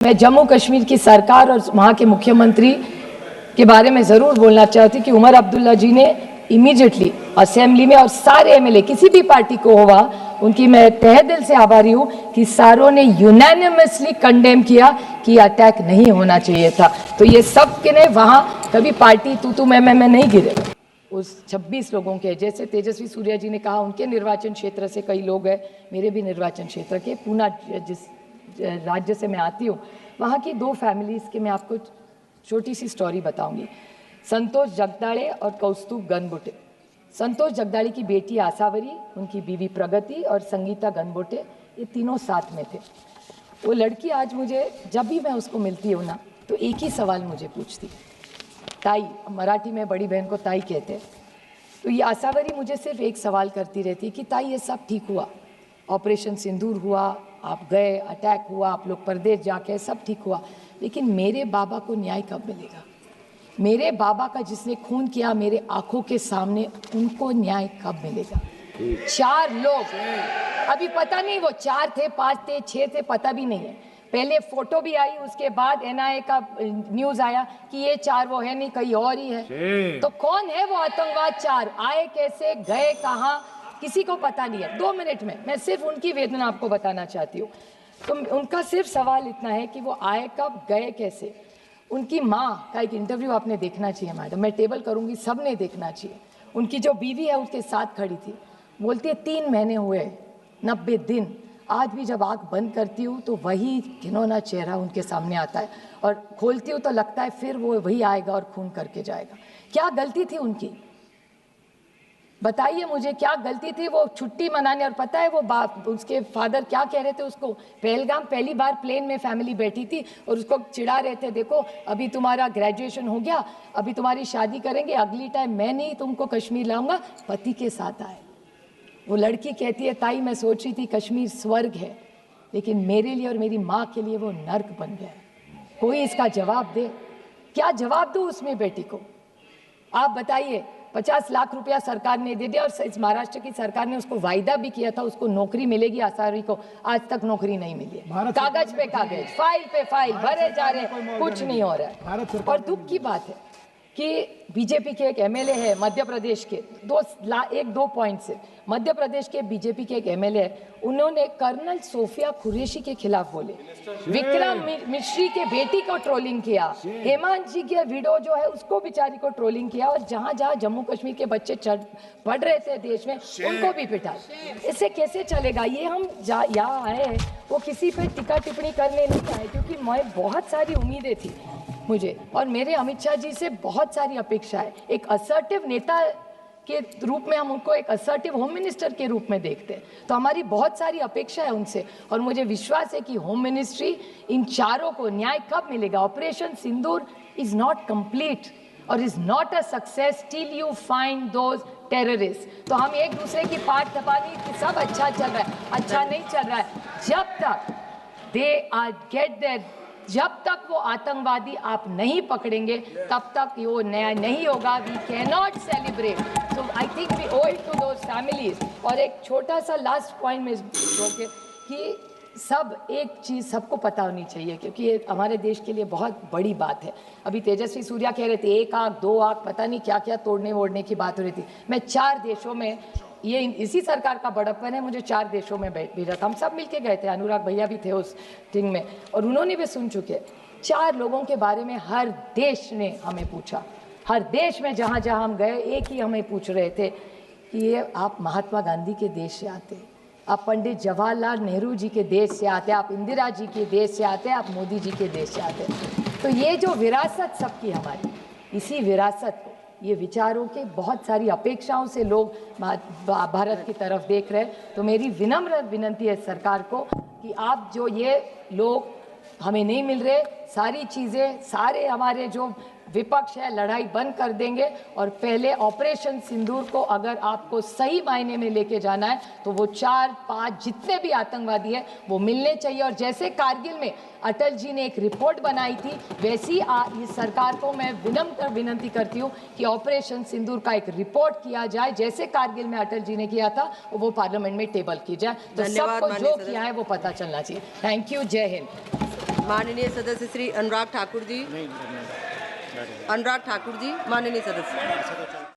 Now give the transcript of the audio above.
मैं जम्मू कश्मीर की सरकार और वहाँ के मुख्यमंत्री के बारे में ज़रूर बोलना चाहती हूँ कि उमर अब्दुल्ला जी ने इमीडिएटली असेंबली में और सारे एमएलए किसी भी पार्टी को हुआ उनकी मैं तहे दिल से आभारी हूँ कि सारों ने यूनानिमसली कंडेम किया कि अटैक नहीं होना चाहिए था। तो ये सब के ने वहाँ कभी पार्टी तू मैं नहीं गिरे। उस 26 लोगों के जैसे तेजस्वी सूर्या जी ने कहा उनके निर्वाचन क्षेत्र से कई लोग हैं, मेरे भी निर्वाचन क्षेत्र के पूना जिस राज्य से मैं आती हूँ वहाँ की 2 फैमिलीज़ के मैं आपको छोटी सी स्टोरी बताऊंगी। संतोष जगदाड़े और कौस्तुभ गनबोटे। संतोष जगदाड़े की बेटी आसावरी, उनकी बीवी प्रगति और संगीता गनबोटे, ये तीनों साथ में थे। वो लड़की आज मुझे जब भी मैं उसको मिलती हूँ ना तो एक ही सवाल मुझे पूछती, ताई, मराठी में बड़ी बहन को ताई कहते हैं। तो ये आसावरी मुझे सिर्फ एक सवाल करती रहती कि ताई ये सब ठीक हुआ, ऑपरेशन सिंदूर हुआ, आप गए, अटैक हुआ, आप लोग परदेश जाके सब ठीक हुआ, लेकिन मेरे बाबा को न्याय कब मिलेगा? मेरे बाबा का जिसने खून किया मेरे आंखों के सामने, उनको न्याय कब मिलेगा? 4 लोग, अभी पता नहीं वो 4 थे, 5 थे, 6 थे, पता भी नहीं है। पहले फोटो भी आई, उसके बाद एनआईए का न्यूज आया कि ये 4 वो है नहीं, कहीं और ही है। तो कौन है वो आतंकवाद 4? आए कैसे, गए कहाँ, किसी को पता नहीं है। 2 मिनट में मैं सिर्फ उनकी वेदना आपको बताना चाहती हूँ। तो उनका सिर्फ सवाल इतना है कि वो आए कब, गए कैसे। उनकी माँ का एक इंटरव्यू आपने देखना चाहिए मैडम, मैं टेबल करूँगी, सब ने देखना चाहिए। उनकी जो बीवी है उसके साथ खड़ी थी, बोलती है 3 महीने हुए, 90 दिन, आज भी जब आँख बंद करती हूँ तो वही घिनौना चेहरा उनके सामने आता है और खोलती हूँ तो लगता है फिर वो वही आएगा और खून करके जाएगा। क्या गलती थी उनकी? बताइए मुझे, क्या गलती थी? वो छुट्टी मनाने, और पता है वो बाप, उसके फादर क्या कह रहे थे उसको? पहलगाम पहली बार प्लेन में फैमिली बैठी थी और उसको चिढ़ा रहे थे, देखो अभी तुम्हारा ग्रेजुएशन हो गया, अभी तुम्हारी शादी करेंगे, अगली टाइम मैं नहीं तुमको कश्मीर लाऊंगा, पति के साथ आए। वो लड़की कहती है, ताई मैं सोच रही थी कश्मीर स्वर्ग है, लेकिन मेरे लिए और मेरी माँ के लिए वो नर्क बन गया। कोई इसका जवाब दे, क्या जवाब दो उसमें बेटी को? आप बताइए। 50 लाख रुपया सरकार ने दे दिया और इस महाराष्ट्र की सरकार ने उसको वायदा भी किया था उसको नौकरी मिलेगी आसावरी को, आज तक नौकरी नहीं मिली है। कागज पे कागज, फाइल पे फाइल भरे जा रहे, कुछ नहीं हो रहा है। और दुख की बात है कि बीजेपी के एक एमएलए है मध्य प्रदेश के, 2 पॉइंट से, मध्य प्रदेश के बीजेपी के एक एमएलए है, उन्होंने कर्नल सोफिया कुरैशी के खिलाफ बोले, विक्रम मिश्री के बेटी को ट्रोलिंग किया, हेमंत जी के वीडियो जो है उसको बेचारी को ट्रोलिंग किया, और जहां जहां जम्मू कश्मीर के बच्चे पढ़ रहे थे देश में उनको भी पिटा। इससे कैसे चलेगा? ये हम यहाँ आए हैं वो किसी पे टिक्का टिप्पणी करने नहीं आए, क्योंकि मैं बहुत सारी उम्मीदें थी मुझे, और मेरे अमित शाह जी से बहुत सारी अपेक्षा है। एक असर्टिव नेता के रूप में हम उनको एक असर्टिव होम मिनिस्टर के रूप में देखते हैं, तो हमारी बहुत सारी अपेक्षा है उनसे, और मुझे विश्वास है कि होम मिनिस्ट्री इन 4 को न्याय कब मिलेगा? Operation Sindoor is not complete और is not a success till you find those terrorist. तो हम एक दूसरे की पाठ तपानी कि सब अच्छा चल रहा है, अच्छा नहीं चल रहा है, जब तक दे आर गेट देयर, जब तक वो आतंकवादी आप नहीं पकड़ेंगे तब तक वो न्याय नहीं होगा। We can not celebrate, so I think we owe it to those families. और एक छोटा सा लास्ट पॉइंट में कि सब एक चीज़ सबको पता होनी चाहिए, क्योंकि ये हमारे देश के लिए बहुत बड़ी बात है। अभी तेजस्वी सूर्या कह रहे थे 1 आंख 2 आंख पता नहीं क्या क्या तोड़ने वोड़ने की बात हो रही थी। मैं 4 देशों में, ये इसी सरकार का बड़प्पन है, मुझे 4 देशों में भेजा था, हम सब मिलके गए थे, अनुराग भैया भी थे उस टीम में, और उन्होंने भी सुन चुके। 4 लोगों के बारे में हर देश ने हमें पूछा, हर देश में जहाँ जहाँ हम गए एक ही हमें पूछ रहे थे कि ये आप महात्मा गांधी के देश से आते, आप पंडित जवाहरलाल नेहरू जी के देश से आते, आप इंदिरा जी के देश से आते, आप मोदी जी के देश से आते। तो ये जो विरासत सबकी हमारी, इसी विरासत को, ये विचारों के बहुत सारी अपेक्षाओं से लोग भारत की तरफ देख रहे हैं। तो मेरी विनम्र विनती है सरकार को कि आप जो ये लोग हमें नहीं मिल रहे, सारी चीज़ें, सारे हमारे जो विपक्ष है लड़ाई बंद कर देंगे, और पहले ऑपरेशन सिंदूर को अगर आपको सही मायने में लेके जाना है तो वो 4-5 जितने भी आतंकवादी है वो मिलने चाहिए। और जैसे कारगिल में अटल जी ने एक रिपोर्ट बनाई थी, वैसी इस सरकार को मैं विनम्र विनती करती हूँ कि ऑपरेशन सिंदूर का एक रिपोर्ट किया जाए, जैसे कारगिल में अटल जी ने किया था, वो पार्लियामेंट में टेबल की जाए, तो सबको जो किया है वो पता चलना चाहिए। थैंक यू, जय हिंद। माननीय सदस्य श्री अनुराग ठाकुर जी, अनुराग ठाकुर जी, माननीय सदस्य।